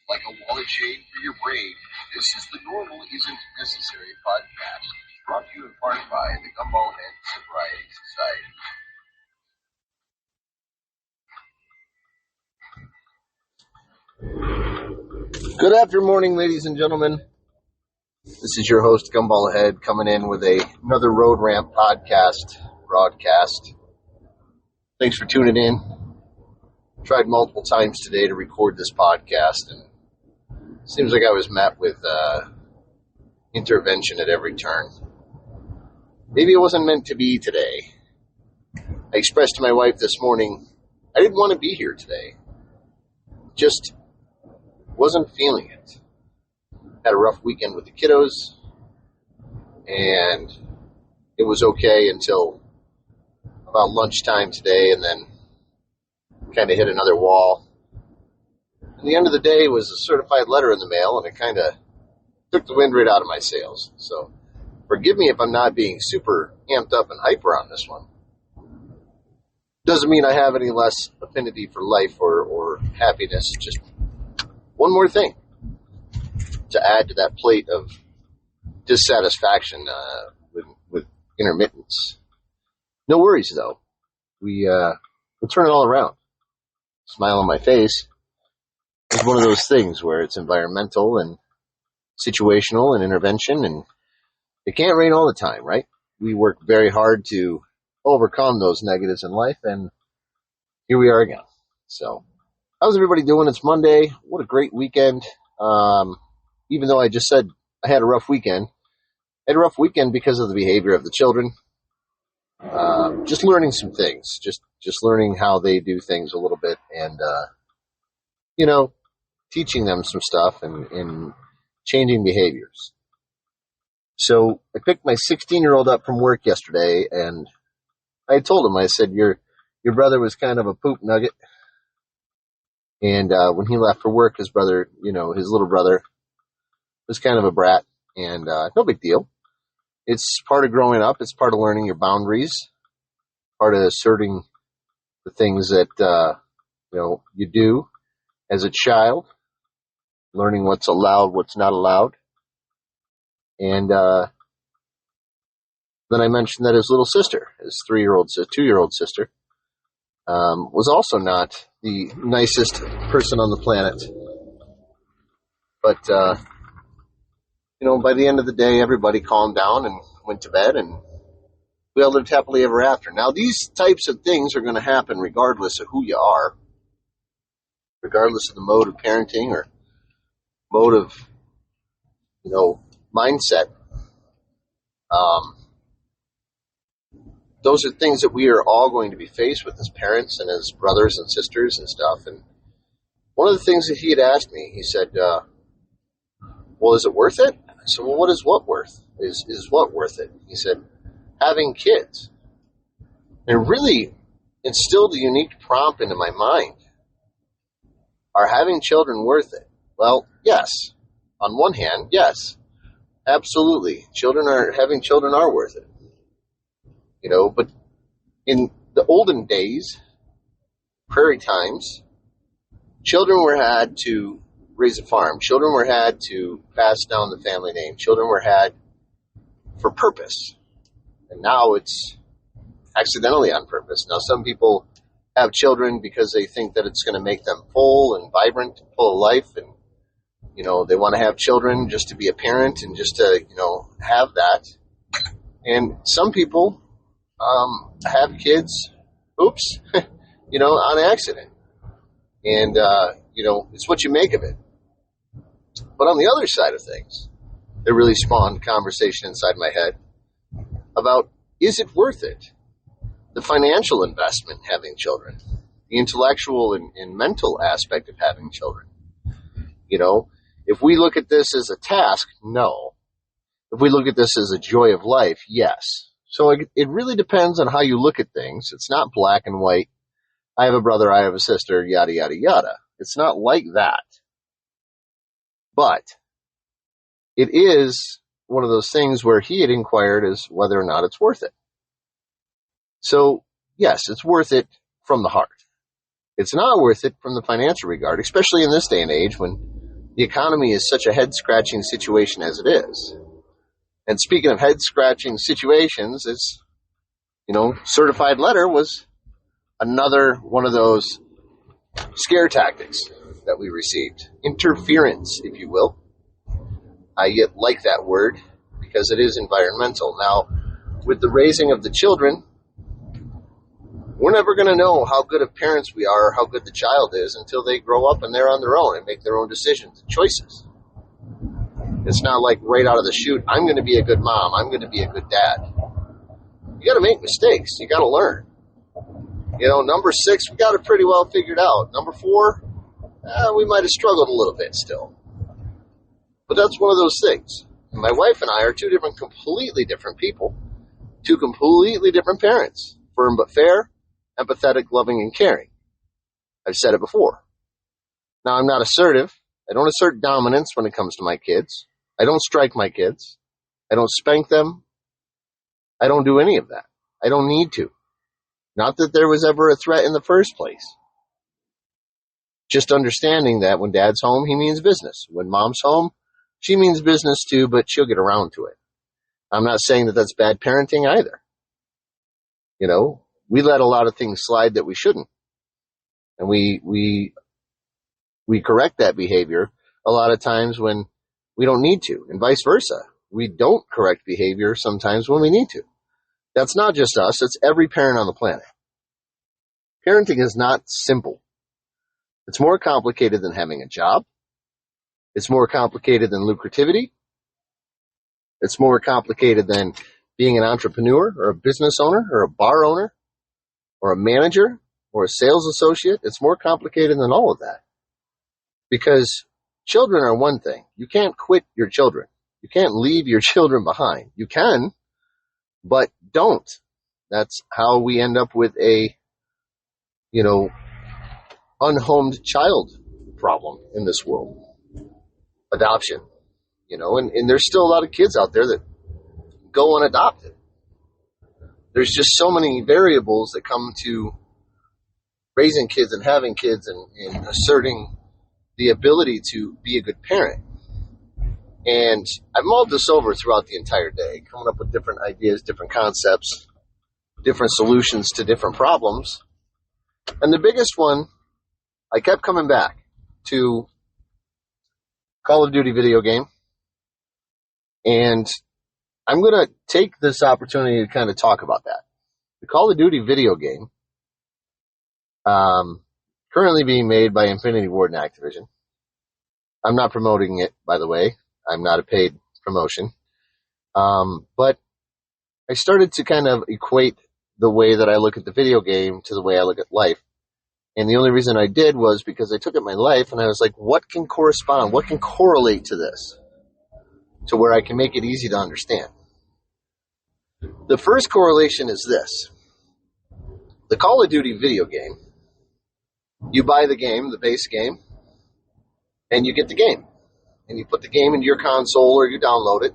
Like a wallet shade for your brain, this is the Normal Isn't Necessary podcast, brought to you in part by the Gumball Head Sobriety Society. Good afternoon, morning, ladies and gentlemen. This is your host, Gumball Head, coming in with another Road Ramp podcast broadcast. Thanks for tuning in. Tried multiple times today to record this podcast, and it seems like I was met with intervention at every turn. Maybe it wasn't meant to be today. I expressed to my wife this morning, I didn't want to be here today. Just wasn't feeling it. Had a rough weekend with the kiddos, and it was okay until about lunchtime today, and then kind of hit another wall. And the end of the day was a certified letter in the mail, and it kind of took the wind right out of my sails. So forgive me if I'm not being super amped up and hyper on this one. Doesn't mean I have any less affinity for life or happiness. Just one more thing to add to that plate of dissatisfaction with intermittence. No worries, though. We'll turn it all around. Smile on my face. It's one of those things where it's environmental and situational and intervention, and it can't rain all the time, right? We work very hard to overcome those negatives in life, and here we are again. So, how's everybody doing? It's Monday. What a great weekend. Even though I just said I had a rough weekend, I had a rough weekend because of the behavior of the children. Just learning some things, just learning how they do things a little bit, and teaching them some stuff and changing behaviors. So I picked my 16-year-old up from work yesterday, and I told him, I said, your brother was kind of a poop nugget. And when he left for work, his brother, his little brother, was kind of a brat, and no big deal. It's part of growing up. It's part of learning your boundaries, part of asserting the things that, you do as a child, learning what's allowed, what's not allowed. And then I mentioned that his little sister, his 2-year-old sister, was also not the nicest person on the planet. But, by the end of the day, everybody calmed down and went to bed, and we all lived happily ever after. Now, these types of things are going to happen regardless of who you are, regardless of the mode of parenting or mode of, mindset. Those are things that we are all going to be faced with as parents and as brothers and sisters and stuff. And one of the things that he had asked me, he said, well, is it worth it? I said, well, what is what worth? Is what worth it? He said, having kids. And it really instilled a unique prompt into my mind. Are having children worth it? Well, yes. On one hand, yes. Absolutely. Having children are worth it. But in the olden days, prairie times, children were had to raise a farm. Children were had to pass down the family name. Children were had for purpose. And now it's accidentally on purpose. Now, some people have children because they think that it's going to make them full and vibrant and full of life. And, they want to have children just to be a parent and just to, have that. And some people have kids, on accident. And, it's what you make of it. But on the other side of things, it really spawned conversation inside my head about, is it worth it? The financial investment having children, the intellectual and mental aspect of having children. If we look at this as a task, no. If we look at this as a joy of life, yes. So it really depends on how you look at things. It's not black and white. I have a brother, I have a sister, yada, yada, yada. It's not like that. But it is one of those things where he had inquired as whether or not it's worth it. So, yes, it's worth it from the heart. It's not worth it from the financial regard, especially in this day and age when the economy is such a head-scratching situation as it is. And speaking of head-scratching situations, it's, certified letter was another one of those scare tactics that we received. Interference, if you will. I like that word because it is environmental. Now, with the raising of the children, we're never going to know how good of parents we are or how good the child is until they grow up and they're on their own and make their own decisions and choices. It's not like right out of the chute, I'm going to be a good mom, I'm going to be a good dad. You got to make mistakes. You got to learn. Number 6, we got it pretty well figured out. Number 4, we might have struggled a little bit still. But that's one of those things. And my wife and I are two completely different people. Two completely different parents. Firm but fair, empathetic, loving, and caring. I've said it before. Now, I'm not assertive. I don't assert dominance when it comes to my kids. I don't strike my kids. I don't spank them. I don't do any of that. I don't need to. Not that there was ever a threat in the first place. Just understanding that when dad's home, he means business. When mom's home, she means business too, but she'll get around to it. I'm not saying that that's bad parenting either. We let a lot of things slide that we shouldn't. And we correct that behavior a lot of times when we don't need to, and vice versa. We don't correct behavior sometimes when we need to. That's not just us, it's every parent on the planet. Parenting is not simple. It's more complicated than having a job. It's more complicated than lucrativity. It's more complicated than being an entrepreneur or a business owner or a bar owner or a manager or a sales associate. It's more complicated than all of that. Because children are one thing. You can't quit your children. You can't leave your children behind. You can, but don't. That's how we end up with a, unhomed child problem in this world. Adoption, and there's still a lot of kids out there that go unadopted. There's just so many variables that come to raising kids and having kids and asserting the ability to be a good parent. And I've mulled this over throughout the entire day, coming up with different ideas, different concepts, different solutions to different problems. And the biggest one, I kept coming back to Call of Duty video game. And I'm going to take this opportunity to kind of talk about that. The Call of Duty video game, currently being made by Infinity Ward and Activision. I'm not promoting it, by the way. I'm not a paid promotion. But I started to kind of equate the way that I look at the video game to the way I look at life. And the only reason I did was because I took at my life and I was like, what can correspond? What can correlate to this? To where I can make it easy to understand. The first correlation is this. The Call of Duty video game, you buy the game, the base game, and you get the game. And you put the game into your console or you download it.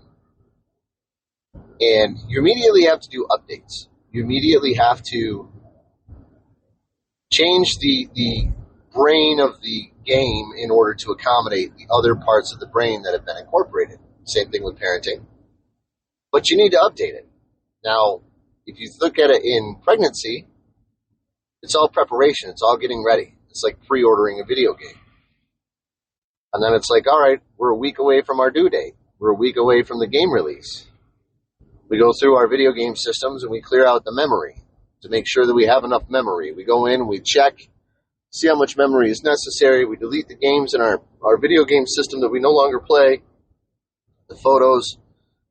And you immediately have to do updates. You immediately have to change the brain of the game in order to accommodate the other parts of the brain that have been incorporated. Same thing with parenting. But you need to update it. Now, if you look at it in pregnancy, it's all preparation. It's all getting ready. It's like pre-ordering a video game. And then it's like, all right, we're a week away from our due date. We're a week away from the game release. We go through our video game systems and we clear out the memory to make sure that we have enough memory. We go in, we check, see how much memory is necessary. We delete the games in our video game system that we no longer play, the photos,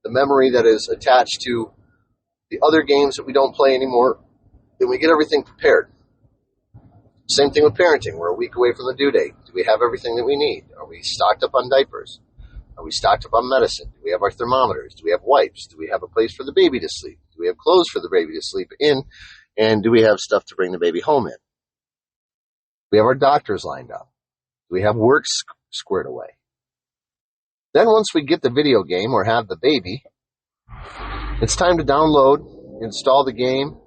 the memory that is attached to the other games that we don't play anymore. Then we get everything prepared. Same thing with parenting. We're a week away from the due date. Do we have everything that we need? Are we stocked up on diapers? Are we stocked up on medicine? Do we have our thermometers? Do we have wipes? Do we have a place for the baby to sleep? Do we have clothes for the baby to sleep in? And do we have stuff to bring the baby home in? We have our doctors lined up. Do we have work squared away? Then once we get the video game or have the baby, it's time to download, install the game,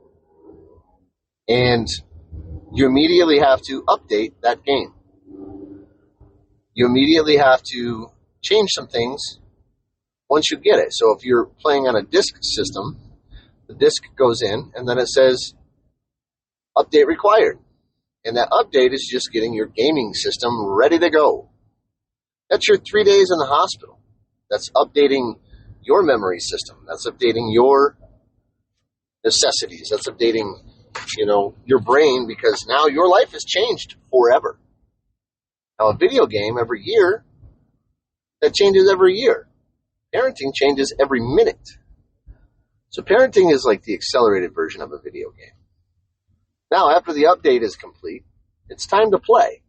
and you immediately have to update that game. you immediately have to change some things once you get it. So if you're playing on a disk system, the disk goes in and then it says update required. And that update is just getting your gaming system ready to go. That's your 3 days in the hospital. That's updating your memory system. That's updating your necessities. That's updating, your brain, because now your life has changed forever. Now, a video game every year, that changes every year. Parenting changes every minute. So parenting is like the accelerated version of a video game. Now, after the update is complete, it's time to play.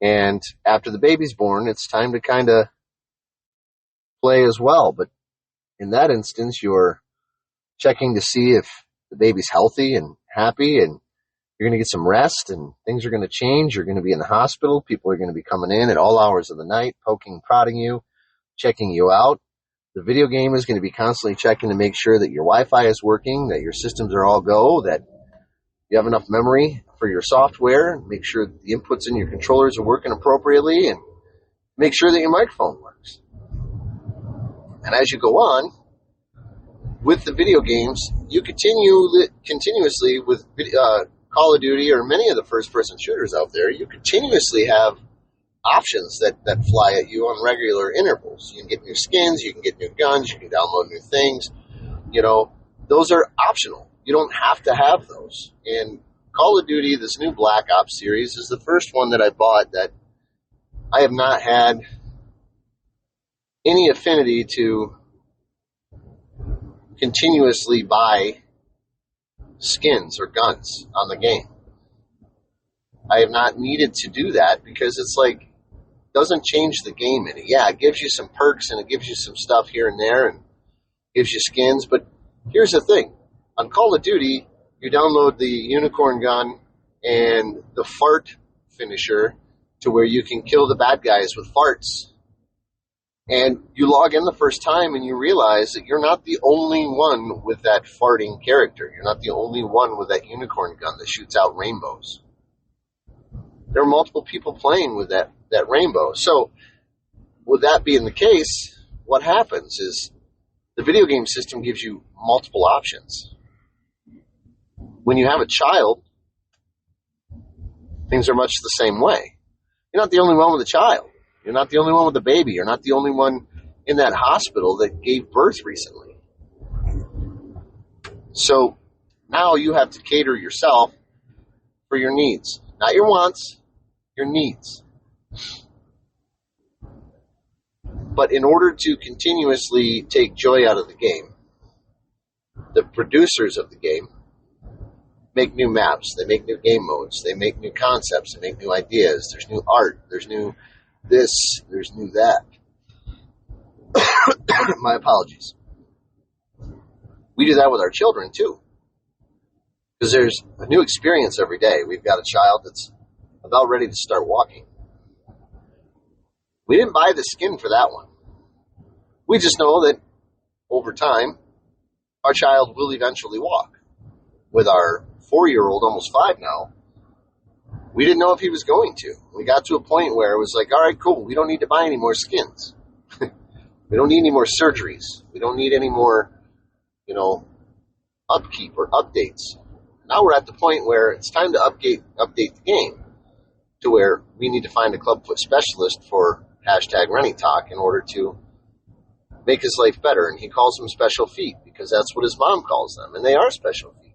And after the baby's born, it's time to kind of play as well. But in that instance, you're checking to see if the baby's healthy and happy, and you're going to get some rest, and things are going to change. You're going to be in the hospital. People are going to be coming in at all hours of the night, poking, prodding you, checking you out. The video game is going to be constantly checking to make sure that your Wi-Fi is working, that your systems are all go, that you have enough memory for your software, make sure that the inputs in your controllers are working appropriately, and make sure that your microphone works. And as you go on with the video games, you continuously with Call of Duty or many of the first-person shooters out there, you continuously have options that fly at you on regular intervals. You can get new skins, you can get new guns, you can download new things. Those are optional. You don't have to have those. And Call of Duty, this new Black Ops series, is the first one that I bought that I have not had any affinity to continuously buy skins or guns on the game. I have not needed to do that because it's like, doesn't change the game any. Yeah, it gives you some perks and it gives you some stuff here and there and gives you skins, but here's the thing. On Call of Duty, you download the unicorn gun and the fart finisher to where you can kill the bad guys with farts. And you log in the first time and you realize that you're not the only one with that farting character. You're not the only one with that unicorn gun that shoots out rainbows. There are multiple people playing with that rainbow. So, with that being the case, what happens is the video game system gives you multiple options. When you have a child, things are much the same way. You're not the only one with a child. You're not the only one with a baby. You're not the only one in that hospital that gave birth recently. So now you have to cater yourself for your needs. Not your wants, your needs. But in order to continuously take joy out of the game, the producers of the game make new maps, they make new game modes, they make new concepts, they make new ideas, there's new art, there's new this, there's new that. My apologies. We do that with our children too. Because there's a new experience every day. We've got a child that's about ready to start walking. We didn't buy the skin for that one. We just know that over time, our child will eventually walk. With our 4-year-old, almost 5 now, we didn't know if he was going to. We got to a point where it was like, all right, cool, we don't need to buy any more skins. We don't need any more surgeries. We don't need any more, upkeep or updates. Now we're at the point where it's time to update the game to where we need to find a clubfoot specialist for #running talk in order to make his life better. And he calls them special feet because that's what his mom calls them. And they are special feet.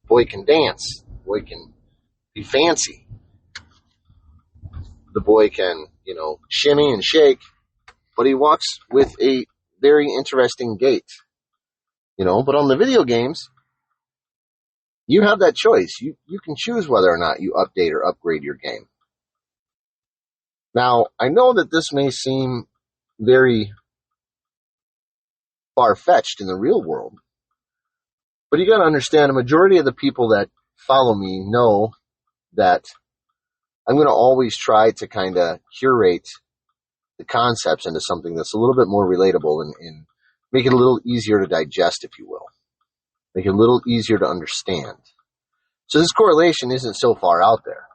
Boy can dance. Boy can be fancy. The boy can, shimmy and shake. But he walks with a very interesting gait. But on the video games, you have that choice. You can choose whether or not you update or upgrade your game. Now, I know that this may seem very far-fetched in the real world, but you got to understand, a majority of the people that follow me know that I'm going to always try to kind of curate the concepts into something that's a little bit more relatable and make it a little easier to digest, if you will. Make it a little easier to understand. So this correlation isn't so far out there.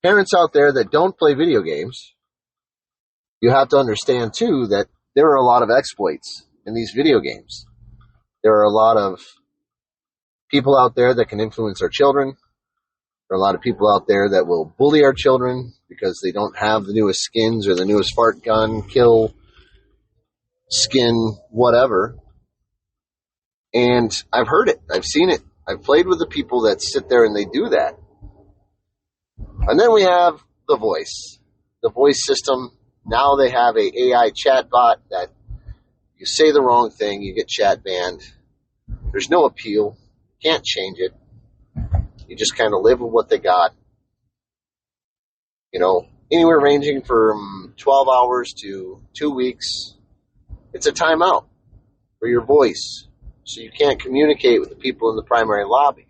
Parents out there that don't play video games, you have to understand, too, that there are a lot of exploits in these video games. There are a lot of people out there that can influence our children. There are a lot of people out there that will bully our children because they don't have the newest skins or the newest fart gun, kill, skin, whatever. And I've heard it. I've seen it. I've played with the people that sit there and they do that. And then we have the voice system. Now they have a AI chatbot that you say the wrong thing, you get chat banned. There's no appeal. Can't change it. You just kind of live with what they got. Anywhere ranging from 12 hours to 2 weeks. It's a timeout for your voice. So you can't communicate with the people in the primary lobby.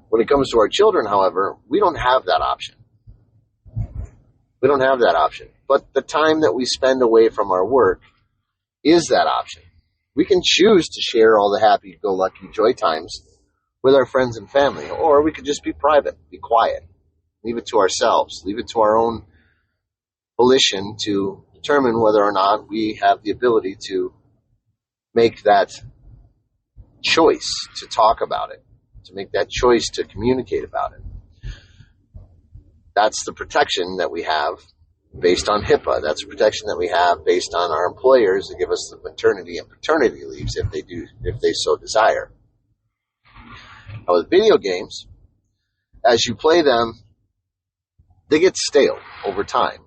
When it comes to our children, however, we don't have that option. We don't have that option. But the time that we spend away from our work is that option. We can choose to share all the happy-go-lucky joy times with our friends and family, or we could just be private, be quiet, leave it to ourselves, leave it to our own volition to determine whether or not we have the ability to make that choice to talk about it, to make that choice to communicate about it. That's the protection that we have based on HIPAA. That's the protection that we have based on our employers to give us the maternity and paternity leaves if they so desire. Now with video games, as you play them, they get stale over time.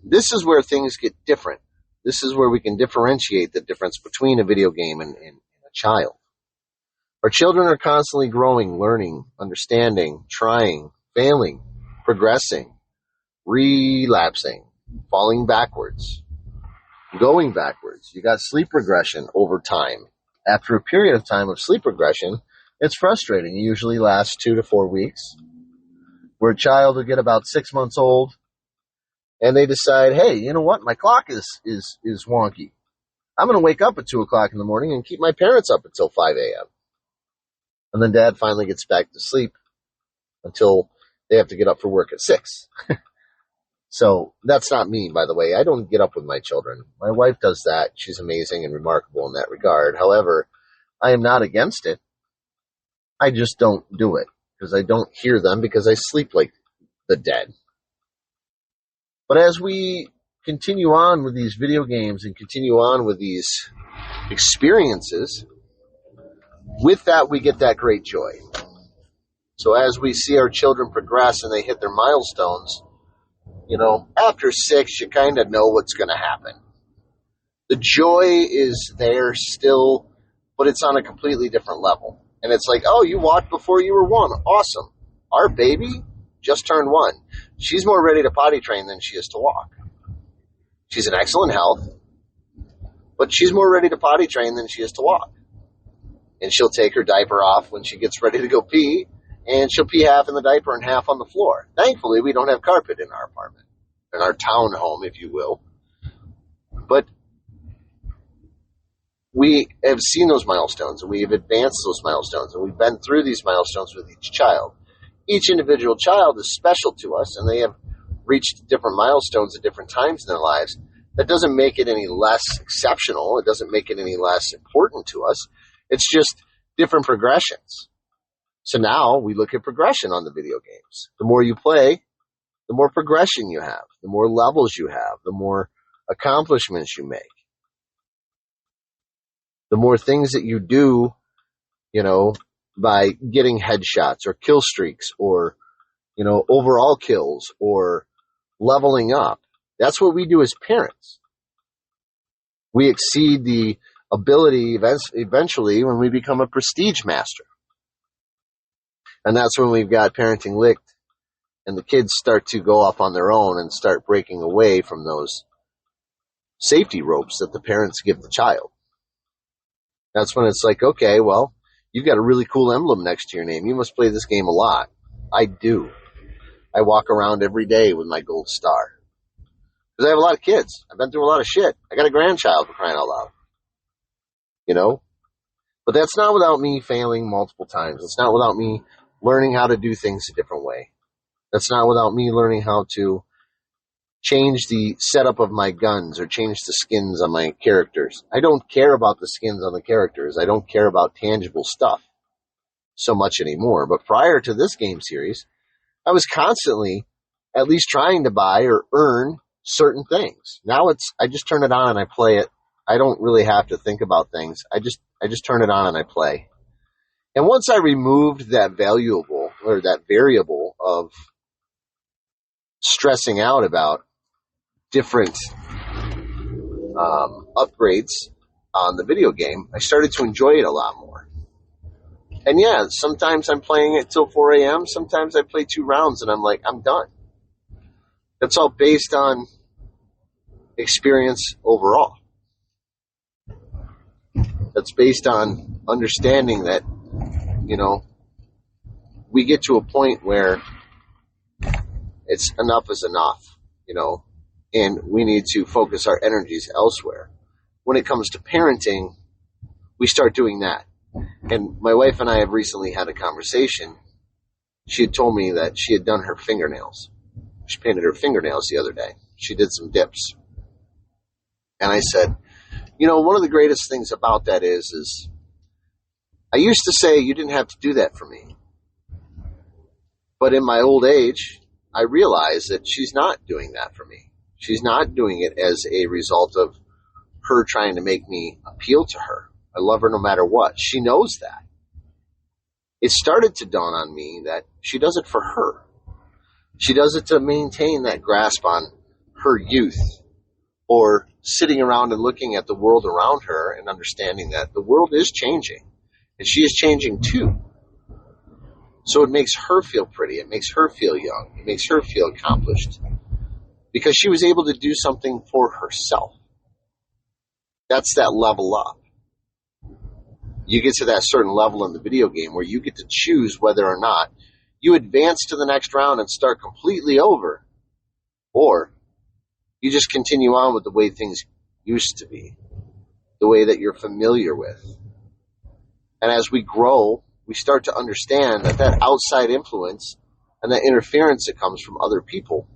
This is where things get different. This is where we can differentiate the difference between a video game and a child. Our children are constantly growing, learning, understanding, trying, failing, progressing, relapsing, falling backwards, going backwards. You got sleep regression over time. After a period of time of sleep regression, it's frustrating. It usually lasts 2 to 4 weeks, where a child will get about 6 months old, and they decide, hey, you know what? My clock is wonky. I'm going to wake up at 2 o'clock in the morning and keep my parents up until 5 a.m. And then dad finally gets back to sleep until they have to get up for work at 6. So that's not me, by the way. I don't get up with my children. My wife does that. She's amazing and remarkable in that regard. However, I am not against it. I just don't do it because I don't hear them because I sleep like the dead. But as we continue on with these video games and continue on with these experiences, with that we get that great joy. So as we see our children progress and they hit their milestones, after 6, you kind of know what's going to happen. The joy is there still, but it's on a completely different level. And it's like, oh, you walked before you were 1. Awesome. Our baby just turned 1. She's more ready to potty train than she is to walk. She's in excellent health, but she's more ready to potty train than she is to walk. And she'll take her diaper off when she gets ready to go pee, and she'll pee half in the diaper and half on the floor. Thankfully, we don't have carpet in our apartment, in our town home, if you will. But we have seen those milestones, and we have advanced those milestones, and we've been through these milestones with each child. Each individual child is special to us, and they have reached different milestones at different times in their lives. That doesn't make it any less exceptional. It doesn't make it any less important to us. It's just different progressions. So now we look at progression on the video games. The more you play, the more progression you have, the more levels you have, the more accomplishments you make, the more things that you do, by getting headshots or kill streaks or, overall kills or leveling up. That's what we do as parents. We exceed the ability eventually when we become a prestige master. And that's when we've got parenting licked and the kids start to go off on their own and start breaking away from those safety ropes that the parents give the child. That's when it's like, okay, well, you've got a really cool emblem next to your name. You must play this game a lot. I do. I walk around every day with my gold star. Because I have a lot of kids. I've been through a lot of shit. I got a grandchild, for crying out loud. But that's not without me failing multiple times. It's not without me learning how to do things a different way. That's not without me learning how to change the setup of my guns or change the skins on my characters. I don't care about the skins on the characters. I don't care about tangible stuff so much anymore. But prior to this game series, I was constantly at least trying to buy or earn certain things. Now I just turn it on and I play it. I don't really have to think about things. I just turn it on and I play. And once I removed that variable of stressing out about different upgrades on the video game, I started to enjoy it a lot more. And yeah, sometimes I'm playing it till 4 a.m. Sometimes I play 2 rounds and I'm like, I'm done. That's all based on experience overall. That's based on understanding that, we get to a point where it's enough is enough, and we need to focus our energies elsewhere. When it comes to parenting, we start doing that. And my wife and I have recently had a conversation. She had told me that she had done her fingernails. She painted her fingernails the other day. She did some dips. And I said, one of the greatest things about that is I used to say you didn't have to do that for me. But in my old age, I realized that she's not doing that for me. She's not doing it as a result of her trying to make me appeal to her. I love her no matter what. She knows that. It started to dawn on me that she does it for her. She does it to maintain that grasp on her youth, or sitting around and looking at the world around her and understanding that the world is changing and she is changing too. So it makes her feel pretty. It makes her feel young. It makes her feel accomplished because she was able to do something for herself. That's that level up. You get to that certain level in the video game where you get to choose whether or not you advance to the next round and start completely over, or you just continue on with the way things used to be, the way that you're familiar with. And as we grow, we start to understand that outside influence and that interference that comes from other people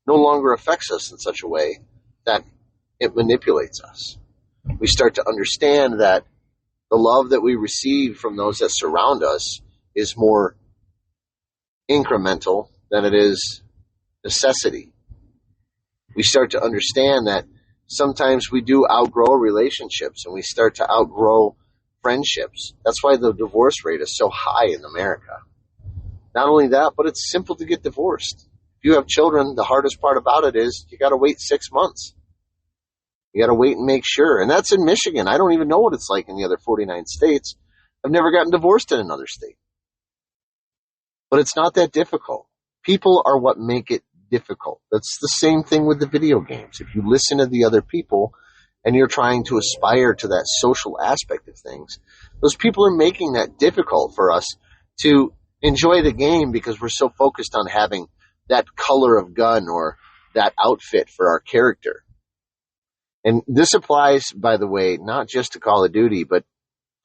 no longer affects us in such a way that it manipulates us. We start to understand that the love that we receive from those that surround us is more incremental than it is necessity. We start to understand that sometimes we do outgrow relationships and we start to outgrow friendships. That's why the divorce rate is so high in America. Not only that, but it's simple to get divorced. If you have children, the hardest part about it is you got to wait 6 months. You got to wait and make sure. And that's in Michigan. I don't even know what it's like in the other 49 states. I've never gotten divorced in another state. But it's not that difficult. People are what make it difficult. That's the same thing with the video games. If you listen to the other people and you're trying to aspire to that social aspect of things, those people are making that difficult for us to enjoy the game because we're so focused on having that color of gun or that outfit for our character. And this applies, by the way, not just to Call of Duty, but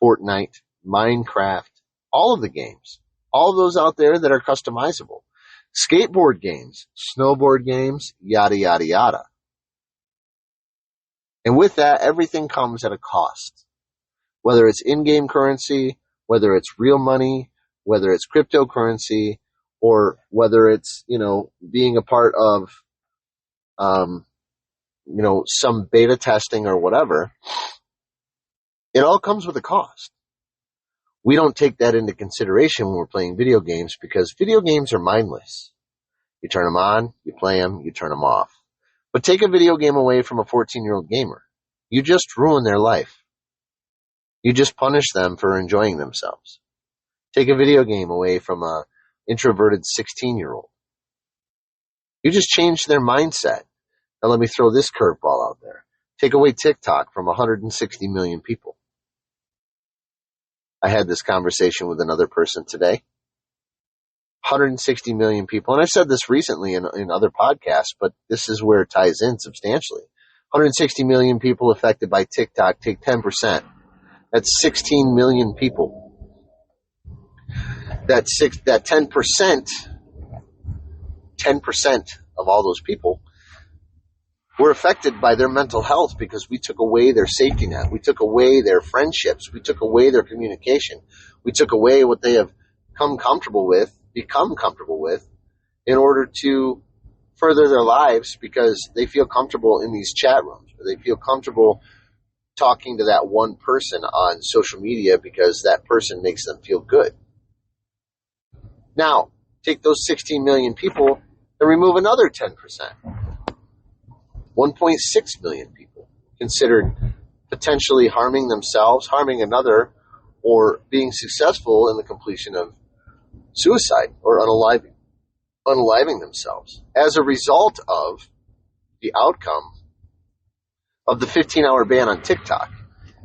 Fortnite, Minecraft, all of the games. All of those out there that are customizable. Skateboard games, snowboard games, yada, yada, yada. And with that, everything comes at a cost. Whether it's in-game currency, whether it's real money, whether it's cryptocurrency, or whether it's, being a part of, some beta testing or whatever, it all comes with a cost. We don't take that into consideration when we're playing video games because video games are mindless. You turn them on, you play them, you turn them off. But take a video game away from a 14-year-old gamer. You just ruin their life. You just punish them for enjoying themselves. Take a video game away from a introverted 16-year-old. You just change their mindset. Now let me throw this curveball out there. Take away TikTok from 160 million people. I had this conversation with another person today. 160 million people. And I've said this recently in other podcasts, but this is where it ties in substantially. 160 million people affected by TikTok. Take 10%. That's 16 million people. that 10%, 10% of all those people were affected by their mental health because we took away their safety net. We took away their friendships. We took away their communication. We took away what they have become comfortable with in order to further their lives because they feel comfortable in these chat rooms, or they feel comfortable talking to that one person on social media because that person makes them feel good. Now, take those 16 million people and remove another 10%. 1.6 million people considered potentially harming themselves, harming another, or being successful in the completion of suicide or unaliving themselves as a result of the outcome of the 15-hour ban on TikTok,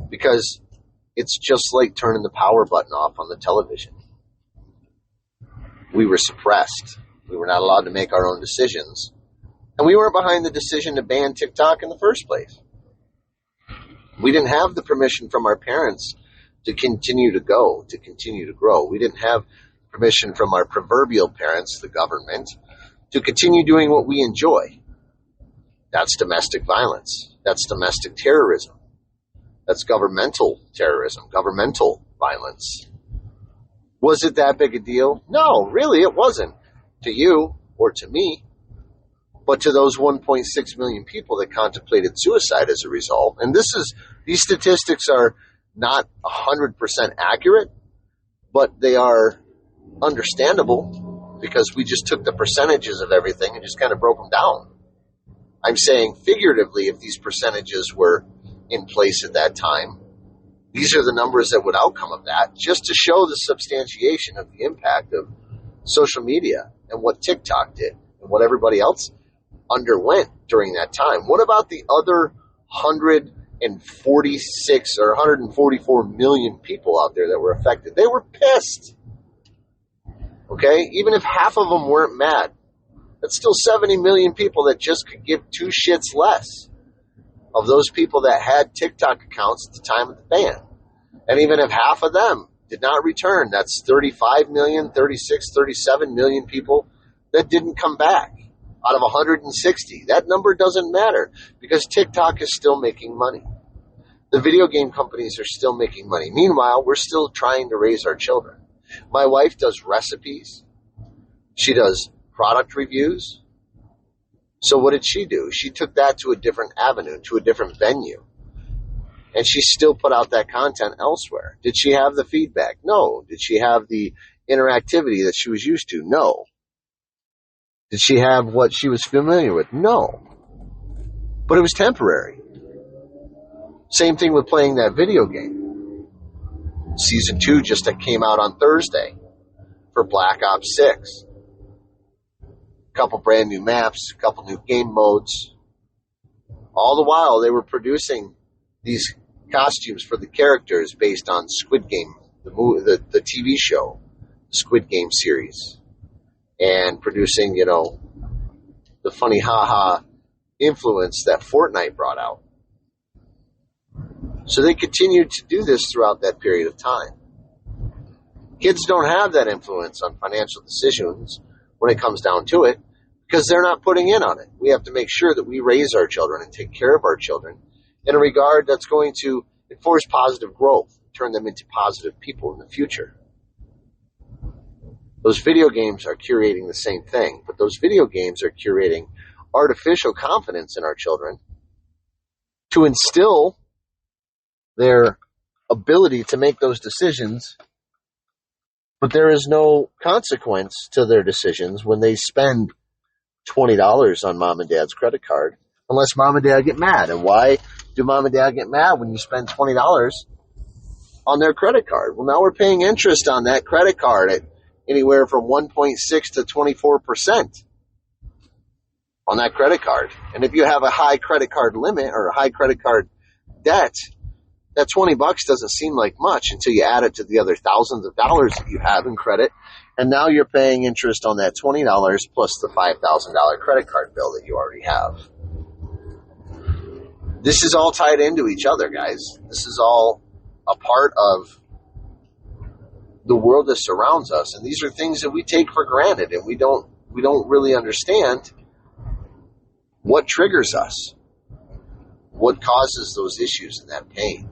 because it's just like turning the power button off on the television. We were suppressed. We were not allowed to make our own decisions. And we weren't behind the decision to ban TikTok in the first place. We didn't have the permission from our parents to continue to grow. We didn't have permission from our proverbial parents, the government, to continue doing what we enjoy. That's domestic violence. That's domestic terrorism. That's governmental terrorism, governmental violence. Was it that big a deal? No, really, it wasn't. To you or to me. But to those 1.6 million people that contemplated suicide as a result. And these statistics are not 100% accurate, but they are understandable because we just took the percentages of everything and just kind of broke them down. I'm saying figuratively, if these percentages were in place at that time, these are the numbers that would outcome of that, just to show the substantiation of the impact of social media and what TikTok did and what everybody else underwent during that time. What about the other 146 or 144 million people out there that were affected? They were pissed. Okay? Even if half of them weren't mad, that's still 70 million people that just could give two shits less of those people that had TikTok accounts at the time of the ban. And even if half of them did not return, that's 35 million, 36, 37 million people that didn't come back out of 160. That number doesn't matter because TikTok is still making money. The video game companies are still making money. Meanwhile, we're still trying to raise our children. My wife does recipes. She does product reviews. So what did she do? She took that to a different avenue, to a different venue. And she still put out that content elsewhere. Did she have the feedback? No. Did she have the interactivity that she was used to? No. Did she have what she was familiar with? No. But it was temporary. Same thing with playing that video game. Season 2 just came out on Thursday for Black Ops 6. A couple brand new maps, a couple new game modes. All the while they were producing these costumes for the characters based on Squid Game, the TV show, the Squid Game series. And producing, the funny haha influence that Fortnite brought out. So they continued to do this throughout that period of time. Kids don't have that influence on financial decisions when it comes down to it because they're not putting in on it. We have to make sure that we raise our children and take care of our children in a regard that's going to enforce positive growth, turn them into positive people in the future. Those video games are curating the same thing, but those video games are curating artificial confidence in our children to instill their ability to make those decisions, but there is no consequence to their decisions when they spend $20 on mom and dad's credit card, unless mom and dad get mad. And why do mom and dad get mad when you spend $20 on their credit card? Well, now we're paying interest on that credit card at anywhere from 1.6 to 24% on that credit card. And if you have a high credit card limit or a high credit card debt, that $20 doesn't seem like much until you add it to the other thousands of dollars that you have in credit. And now you're paying interest on that $20 plus the $5,000 credit card bill that you already have. This is all tied into each other, guys. This is all a part of the world that surrounds us. And these are things that we take for granted, and we don't really understand what triggers us, what causes those issues and that pain.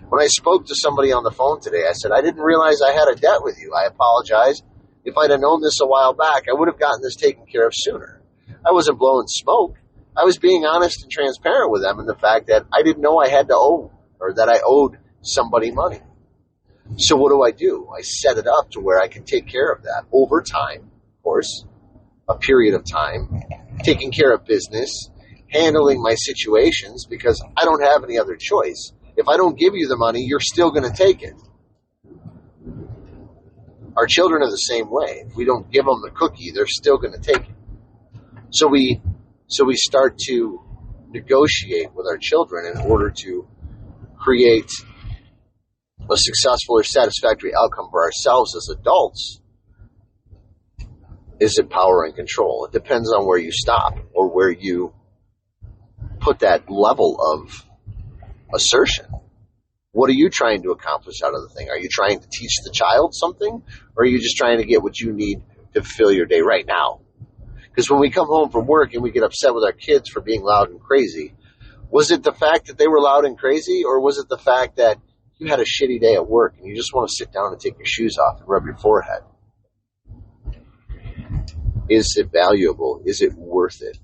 When I spoke to somebody on the phone today, I said, I didn't realize I had a debt with you. I apologize. If I'd have known this a while back, I would have gotten this taken care of sooner. I wasn't blowing smoke. I was being honest and transparent with them in the fact that I didn't know I had to owe, or that I owed somebody money. So what do? I set it up to where I can take care of that over time, of course, a period of time, taking care of business, handling my situations, because I don't have any other choice. If I don't give you the money, you're still going to take it. Our children are the same way. If we don't give them the cookie, they're still going to take it. So we start to negotiate with our children in order to create a successful or satisfactory outcome for ourselves as adults. Is it power and control? It depends on where you stop or where you put that level of assertion. What are you trying to accomplish out of the thing? Are you trying to teach the child something, or are you just trying to get what you need to fulfill your day right now? Because when we come home from work and we get upset with our kids for being loud and crazy, was it the fact that they were loud and crazy, or was it the fact that you had a shitty day at work and you just want to sit down and take your shoes off and rub your forehead? Is it valuable? Is it worth it?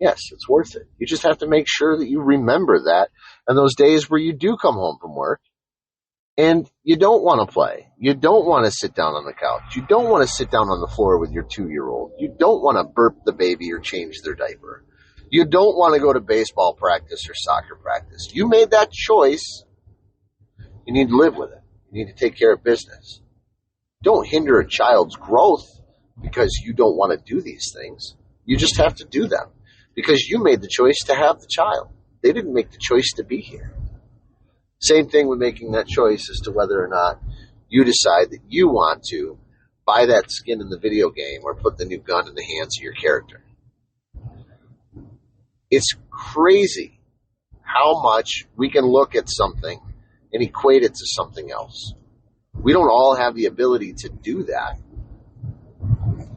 Yes, it's worth it. You just have to make sure that you remember that on those days where you do come home from work and you don't want to play. You don't want to sit down on the couch. You don't want to sit down on the floor with your 2-year-old. You don't want to burp the baby or change their diaper. You don't want to go to baseball practice or soccer practice. You made that choice. You need to live with it. You need to take care of business. Don't hinder a child's growth because you don't want to do these things. You just have to do them because you made the choice to have the child. They didn't make the choice to be here. Same thing with making that choice as to whether or not you decide that you want to buy that skin in the video game or put the new gun in the hands of your character. It's crazy how much we can look at something and equate it to something else. We don't all have the ability to do that,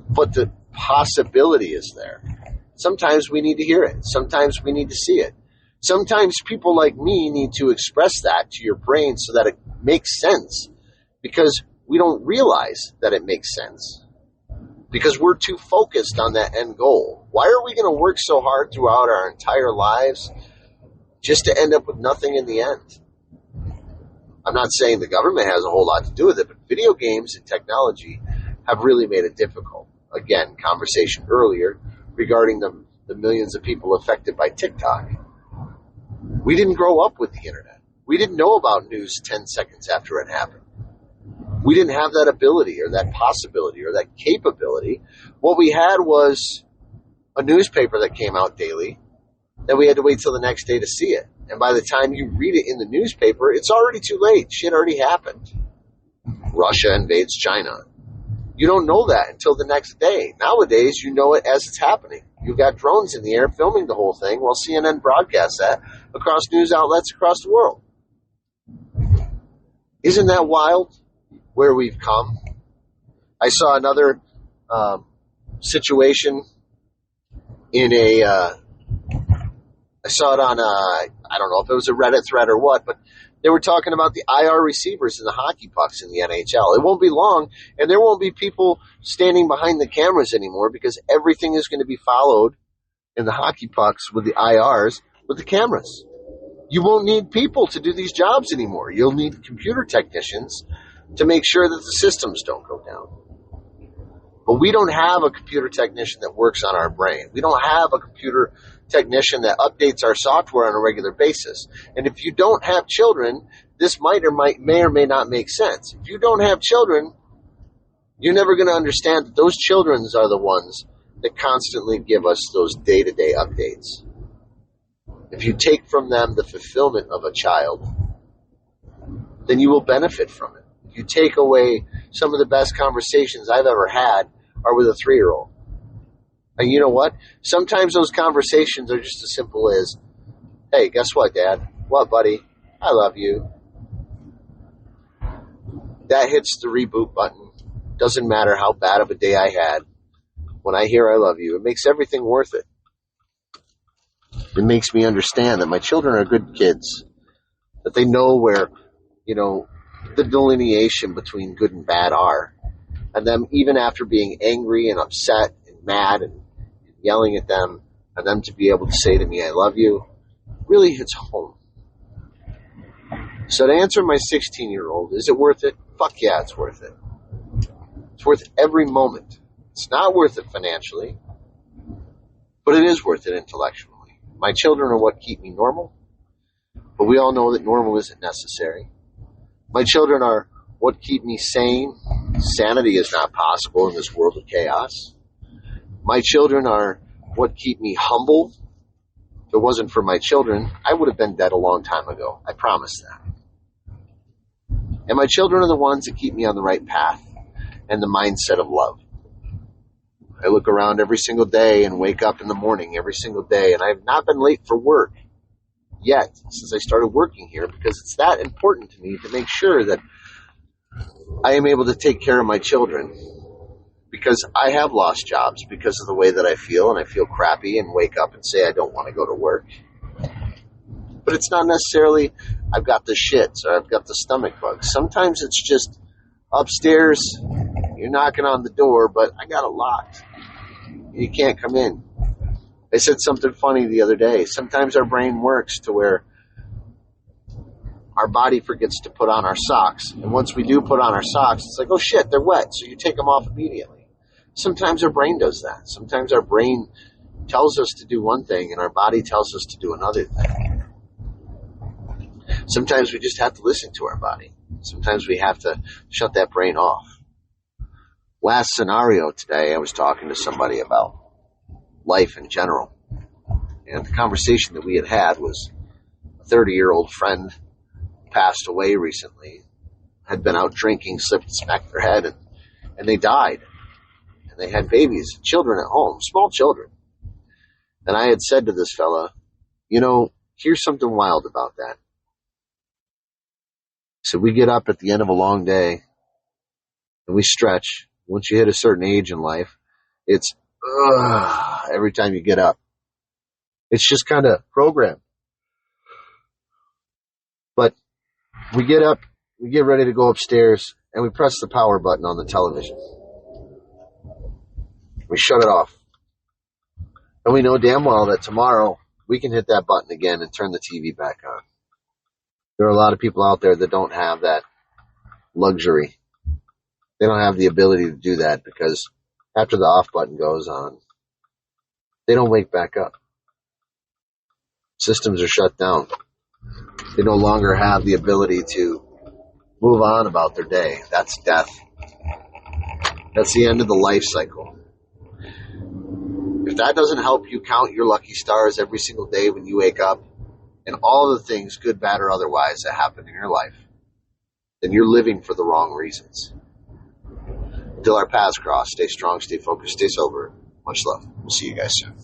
but the possibility is there. Sometimes we need to hear it. Sometimes we need to see it. Sometimes people like me need to express that to your brain so that it makes sense, because we don't realize that it makes sense because we're too focused on that end goal. Why are we going to work so hard throughout our entire lives just to end up with nothing in the end? I'm not saying the government has a whole lot to do with it, but video games and technology have really made it difficult. Again, conversation earlier regarding the millions of people affected by TikTok. We didn't grow up with the internet. We didn't know about news 10 seconds after it happened. We didn't have that ability or that possibility or that capability. What we had was a newspaper that came out daily that we had to wait till the next day to see it. And by the time you read it in the newspaper, it's already too late. Shit already happened. Russia invades China. You don't know that until the next day. Nowadays, you know it as it's happening. You've got drones in the air filming the whole thing while CNN broadcasts that across news outlets across the world. Isn't that wild where we've come? I saw another situation in I saw it on I don't know if it was a Reddit thread or what, but they were talking about the IR receivers and the hockey pucks in the NHL. It won't be long, and there won't be people standing behind the cameras anymore because everything is going to be followed in the hockey pucks with the IRs with the cameras. You won't need people to do these jobs anymore. You'll need computer technicians to make sure that the systems don't go down. But we don't have a computer technician that works on our brain. We don't have a computer technician that updates our software on a regular basis. And if you don't have children, this may or may not make sense. If you don't have children, you're never going to understand that those children are the ones that constantly give us those day-to-day updates. If you take from them the fulfillment of a child, then you will benefit from it. If you take away some of the best conversations I've ever had are with a 3-year-old. And you know what? Sometimes those conversations are just as simple as, hey, guess what, Dad? What, buddy? I love you. that hits the reboot button. Doesn't matter how bad of a day I had. When I hear I love you, it makes everything worth it. It makes me understand that my children are good kids, that they know where, the delineation between good and bad are. And them, even after being angry and upset and mad and yelling at them, and them to be able to say to me, I love you, really hits home. So to answer my 16-year-old, is it worth it? Fuck yeah, it's worth it. It's worth every moment. It's not worth it financially, but it is worth it intellectually. My children are what keep me normal, but we all know that normal isn't necessary. My children are what keep me sane. Sanity is not possible in this world of chaos. My children are what keep me humble. If it wasn't for my children, I would have been dead a long time ago. I promise that. And my children are the ones that keep me on the right path and the mindset of love. I look around every single day and wake up in the morning every single day, and I have not been late for work yet since I started working here, because it's that important to me to make sure that I am able to take care of my children, because I have lost jobs because of the way that I feel, and I feel crappy and wake up and say I don't want to go to work. But it's not necessarily I've got the shits or I've got the stomach bugs. Sometimes it's just upstairs, you're knocking on the door, but I got it locked. You can't come in. I said something funny the other day. Sometimes our brain works to where our body forgets to put on our socks. And once we do put on our socks, it's like, oh shit, they're wet. So you take them off immediately. Sometimes our brain does that. Sometimes our brain tells us to do one thing and our body tells us to do another thing. Sometimes we just have to listen to our body. Sometimes we have to shut that brain off. Last scenario today, I was talking to somebody about life in general. And the conversation that we had was a 30-year-old friend passed away recently, had been out drinking, slipped and smacked their head, and they died. And they had babies, children at home, small children. And I had said to this fella, here's something wild about that. So we get up at the end of a long day and we stretch. Once you hit a certain age in life, it's every time you get up. It's just kind of programmed. But we get up, we get ready to go upstairs, and we press the power button on the television. We shut it off. And we know damn well that tomorrow we can hit that button again and turn the TV back on. There are a lot of people out there that don't have that luxury. They don't have the ability to do that because after the off button goes on, they don't wake back up. Systems are shut down. They no longer have the ability to move on about their day. That's death. That's the end of the life cycle. If that doesn't help you count your lucky stars every single day when you wake up, and all the things, good, bad, or otherwise, that happen in your life, then you're living for the wrong reasons. Until our paths cross, stay strong, stay focused, stay sober. Much love. We'll see you guys soon.